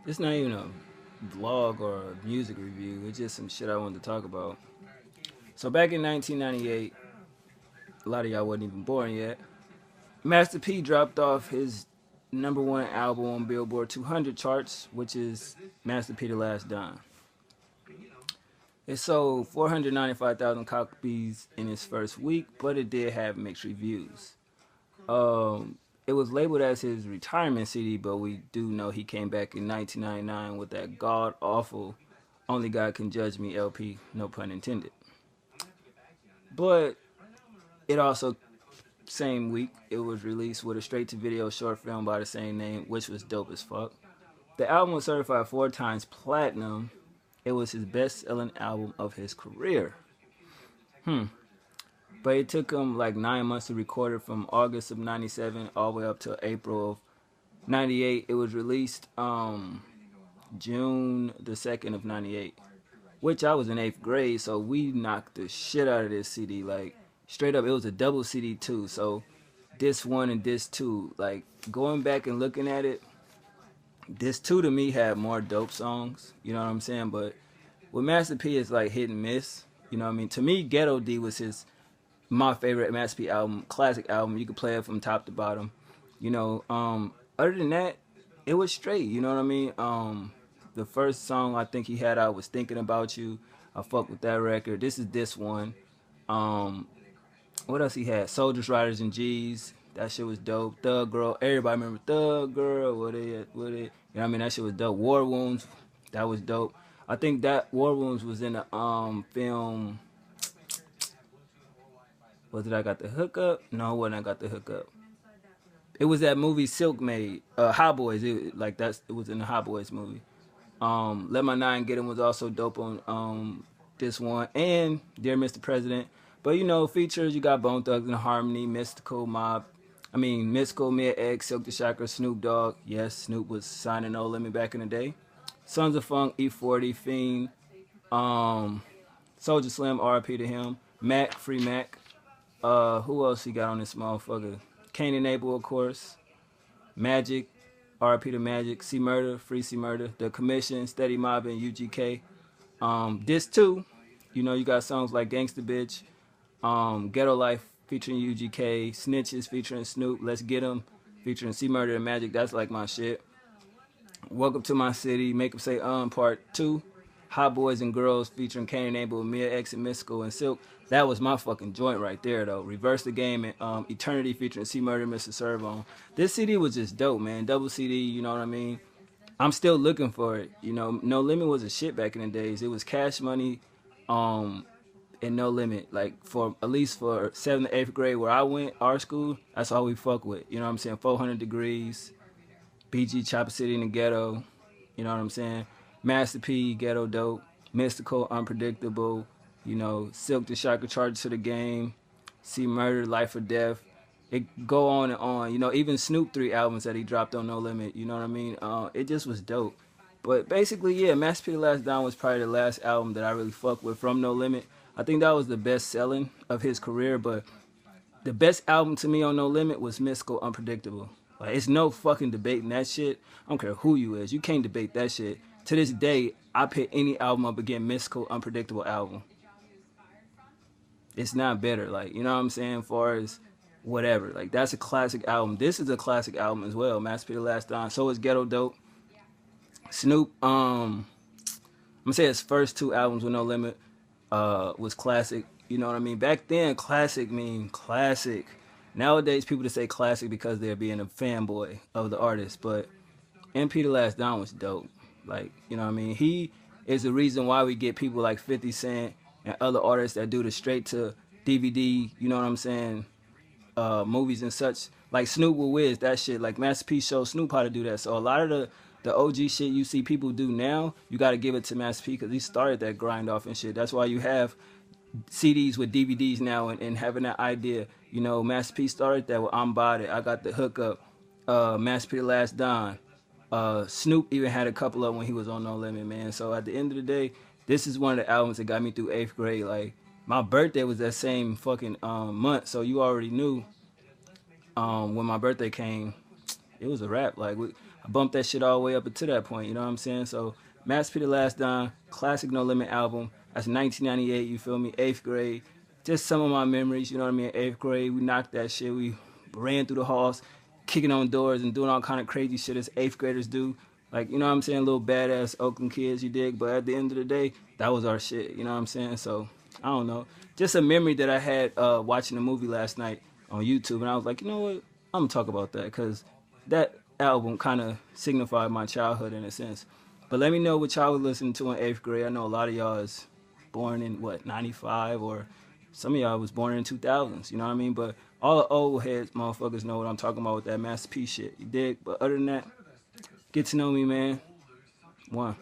It's not even a vlog or a music review. It's just some shit I wanted to talk about. So back in 1998, a lot of y'all wasn't even born yet. Master P dropped off his number one album on Billboard 200 charts, which is Master P: The Last Don. It sold 495,000 copies in its first week, but it did have mixed reviews. It was labeled as his retirement CD, but we do know he came back in 1999 with that god awful "Only God Can Judge Me" LP, no pun intended. But it also, same week, it was released with a straight-to-video short film by the same name, which was dope as fuck. The album was certified 4 times platinum. It was his best-selling album of his career. But it took him like 9 months to record it, from August of 97 all the way up to April of 98. It was released June the 2nd of 98, which I was in 8th grade, so we knocked the shit out of this CD. Like, straight up, it was a double CD too. So disc 1 and disc 2, like, going back and looking at it, disc 2 to me had more dope songs, you know what I'm saying? But with Master P, it's like hit and miss, you know what I mean? To me, Ghetto D was my favorite Master P album, classic album. You could play it from top to bottom, you know. Other than that, it was straight, you know what I mean? The first song I think he had out was "Thinking About You." I fuck with that record. This is this one. What else he had? "Soldiers, Riders, and G's." That shit was dope. "Thug Girl." Everybody remember "Thug Girl." What it? You know what I mean? That shit was dope. "War Wounds." That was dope. I think that "War Wounds" was in the film. Was it "I Got the Hookup"? No, it wasn't "I Got the Hookup." It was that movie Silk made. Hot Boys. It was in the Hot Boys movie. "Let My Nine Get Him" was also dope on this one, and "Dear Mr. President." But you know, features, you got Bone Thugs and Harmony, Mystical, Mia X, Silk the Shocker, Snoop Dogg. Yes, Snoop was signing No Limit back in the day. Sons of Funk, E40, Fiend, Soldier Slim, RIP to him. Mac, Free Mac. Who else he got on this motherfucker? Kane and Abel, of course. Magic, RIP to Magic. C Murder, Free C Murder. The Commission, Steady Mobbin', UGK. Disc 2, you know, you got songs like "Gangsta Bitch," "Ghetto Life" featuring UGK, "Snitches" featuring Snoop, "Let's Get 'Em" featuring C Murder and Magic. That's like my shit. "Welcome to My City," "Make 'Em Say Part 2. "Hot Boys and Girls" featuring Kane and Abel, Mia X and Mystical and Silk. That was my fucking joint right there, though. "Reverse the Game" and "Eternity" featuring C Murder and Mr. Servon. This CD was just dope, man. Double CD, you know what I mean? I'm still looking for it. You know, No Limit was a shit back in the days. It was Cash Money, and No Limit. Like, for at least for 7th to 8th grade where I went, our school, that's all we fuck with. You know what I'm saying? 400 Degrees, BG, Chopper City in the Ghetto. You know what I'm saying? Master P, Ghetto Dope, Mystical, Unpredictable. You know, Silk the Shocker, Charge to the Game, C Murder, Life or Death. It go on and on. You know, even Snoop 3 albums that he dropped on No Limit. You know what I mean? It just was dope. But basically, yeah, Master P: The Last Don was probably the last album that I really fucked with from No Limit. I think that was the best selling of his career, but the best album to me on No Limit was Mystical, Unpredictable. Like, it's no fucking debating that shit. I don't care who you is. You can't debate that shit. To this day, I pick any album up again, Mystical, Unpredictable album. It's not better. Like, you know what I'm saying? As far as whatever. Like, that's a classic album. This is a classic album as well. Master P: The Last Don. So is Ghetto Dope. Snoop, I'm gonna say his first 2 albums with No Limit was classic. You know what I mean? Back then, classic mean classic. Nowadays, people just say classic because they're being a fanboy of the artist. But MP: The Last Don was dope. Like, you know what I mean? He is the reason why we get people like 50 Cent and other artists that do the straight to DVD, you know what I'm saying, movies and such. Like Snoop with Wiz, that shit. Like, Master P showed Snoop how to do that. So a lot of the OG shit you see people do now, you got to give it to Master P because he started that grind off and shit. That's why you have CDs with DVDs now and having that idea. You know, Master P started that with "I'm Body," "I Got the Hookup," Master P: The Last Don. Snoop even had a couple of them when he was on No Limit, man. So at the end of the day, this is one of the albums that got me through 8th grade. Like, my birthday was that same fucking month, so you already knew when my birthday came, it was a wrap. Like, bumped that shit all the way up until that point, you know what I'm saying? So Master P the Last Don, classic No Limit album. That's 1998, you feel me? 8th grade. Just some of my memories, you know what I mean? 8th grade, we knocked that shit. We ran through the halls, kicking on doors and doing all kind of crazy shit as 8th graders do. Like, you know what I'm saying? Little badass Oakland kids, you dig? But at the end of the day, that was our shit, you know what I'm saying? So, I don't know. Just a memory that I had watching the movie last night on YouTube. And I was like, you know what? I'm going to talk about that because that album kind of signified my childhood in a sense. But let me know what y'all was listening to in 8th grade. I know a lot of y'all is born in, 95, or some of y'all was born in 2000s, you know what I mean? But all the old heads motherfuckers know what I'm talking about with that Master P shit, you dig? But other than that, get to know me, man. One.